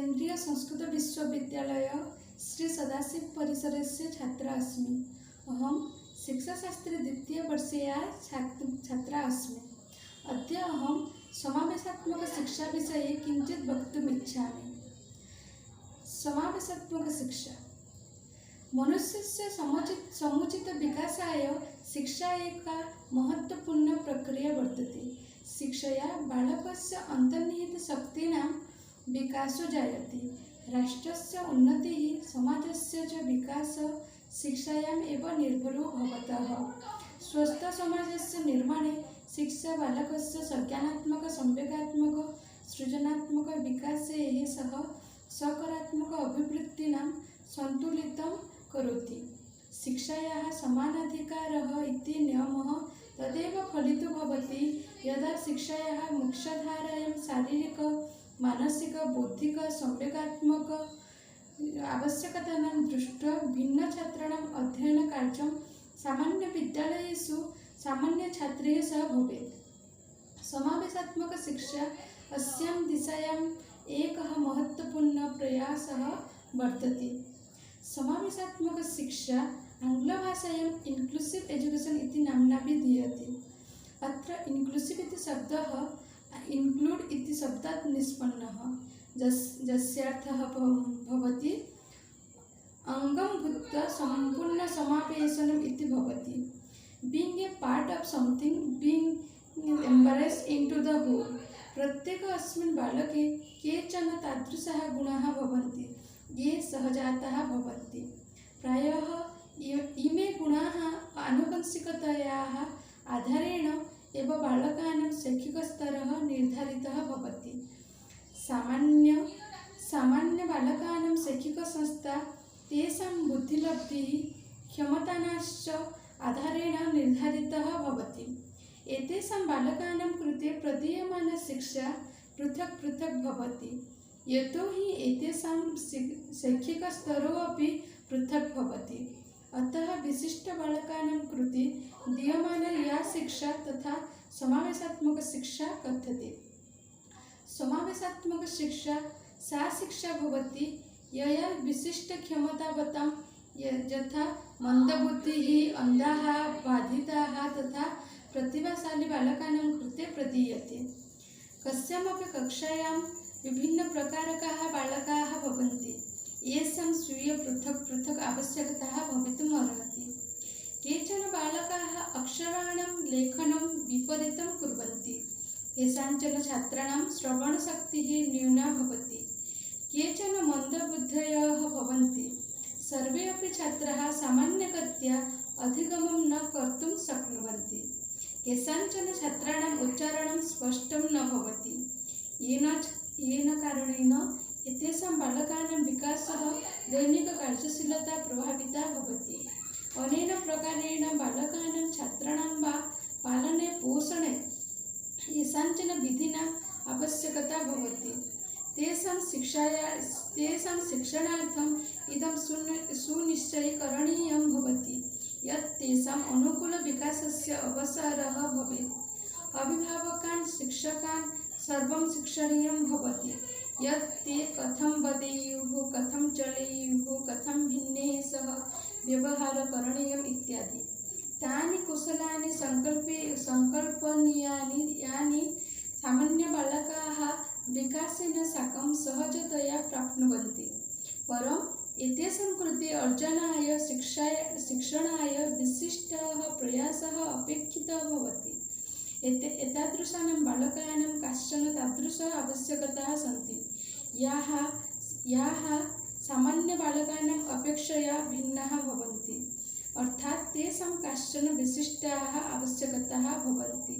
केन्द्रीय संस्कृत विश्वविद्यालय श्री सदाशिव परिसरस्य छात्रा अस्मि। अहं शिक्षाशास्त्रे द्वितीयवर्षीया छात्रा अस्मि। अद्य अहं समावेशात्मक शिक्षा विषये किञ्चित् वक्तुम् इच्छामि। समावेशात्मक शिक्षा मनुष्यस्य समुचित विकासाय शिक्षा एका महत्वपूर्ण प्रक्रिया वर्तते। शिक्षया बालकस्य अन्तर्निहितशक्तीनां विकासो जायते। राष्ट्रस्य उन्नतिः समाजस्य च विकासः शिक्षायाम् एव निर्भरो भवतः। स्वस्थसमाजस्य निर्माणे शिक्षा बालकस्य संज्ञानात्मक संवेगात्मक सृजनात्मक विकासे सह सकारात्मक अभिवृद्धिनां सन्तुलितं करोति। शिक्षायाः समानाधिकारः इति नियमः तदेव फलितो भवति यदा शिक्षायाः मुख्यधारायां शारीरिक मानसिक बौद्धिक संवेगात्मक आवश्यकतानां दृष्ट्या भिन्नछात्राणाम् अध्ययनकार्यं सामान्यविद्यालयेषु सामान्यछात्रैः सह भवेत्। समावेशात्मक शिक्षा अस्यां दिशायाम् एकः महत्वपूर्णः प्रयासः वर्तते। समावेशात्मक शिक्षा आङ्ग्लभाषायाम् इन्क्लूसिव् एजुकेशन् इति नाम्ना दीयते। अत्र इन्क्लूसिव् इति शब्दः इन्क्लूड् इति शब्दात् निष्पन्नः, यस्यार्थः भवति अङ्गीभूत सम्पूर्णसमावेशनम् इति भवति। Being a part of something, being embraced into the whole. प्रत्येक अस्मिन् बालके केचन तादृशाः गुणाः भवन्ति ये सहजाताः भवन्ति। प्रायः इमे गुणाः आनुवंशिकतायाः आधारेण एव बालकानां शैक्षिकस्तरः निर्धारितः भवति। सामान्य बालकानां शैक्षिकसंस्था तेषां बुद्धिलब्धिः क्षमतानाश्च आधारेण निर्धारितः भवति। एतेषां बालकानां कृते प्रदीयमाना शिक्षा पृथक् पृथक् भवति, यतोहि एतेषां शैक्षिकस्तरो अपि पृथक् भवति। अतः विशिष्टबालकानां कृते दीयमाना या शिक्षा तथा समावेशात्मक शिक्षा कथ्यते। समावेशात्मक शिक्षा सा शिक्षा भवति यया विशिष्टक्षमतावतां यथा मन्दबुद्धिः, अन्धाः, बाधिताः तथा प्रतिभाशाली बालकानां कृते प्रदीयते। कस्यामपि कक्षायां विभिन्नप्रकारकाः बालकाः भवन्ति, येषां स्वीय पृथक् पृथक् आवश्यकताः भवितुम् अर्हति। केचन बालकाः अक्षराणां लेखनं विपरीतं कुर्वन्ति, केषाञ्चन छात्राणां श्रवणशक्तिः न्यूना भवति, केचन मन्दबुद्धयः भवन्ति। सर्वे अपि छात्राः सामान्यगत्या अधिगमनं न कर्तुं शक्नुवन्ति। केषाञ्चन छात्राणाम् उच्चारणं स्पष्टं न भवति, येन कारणेन एतेषां बालकानां विकासः दैनिककार्यशीलता प्रभाविता भवति। अनेन प्रकारेण बालकानां छात्राणां वा पालने पोषणे येषाञ्चन विधीनाम् आवश्यकता भवति। तेषां शिक्षणार्थम् इदं सुनिश्चयीकरणीयं भवति यत् तेषाम् अनुकूलविकासस्य अवसरः भवेत्। अभिभावकान् शिक्षकान् सर्वं शिक्षणीयं भवति यत् ते कथं वदेयुः, कथं चलेयुः, कथं भिन्नैः सह व्यवहारः करणीयम् इत्यादि। तानि कौशलानि सङ्कल्पनीयानि यानि सामान्यबालकाः विकासेन साकं सहजतया प्राप्नुवन्ति। परम् एतेषां कृते अर्जनाय शिक्षणाय विशिष्टः प्रयासः अपेक्षितः भवति। एतादृशानां बालकानां काश्चन तादृशाः आवश्यकताः सन्ति याः सामान्यबालकानाम् अपेक्षया भिन्नाः भवन्ति, अर्थात् तेषां काश्चन विशिष्टाः आवश्यकताः भवन्ति।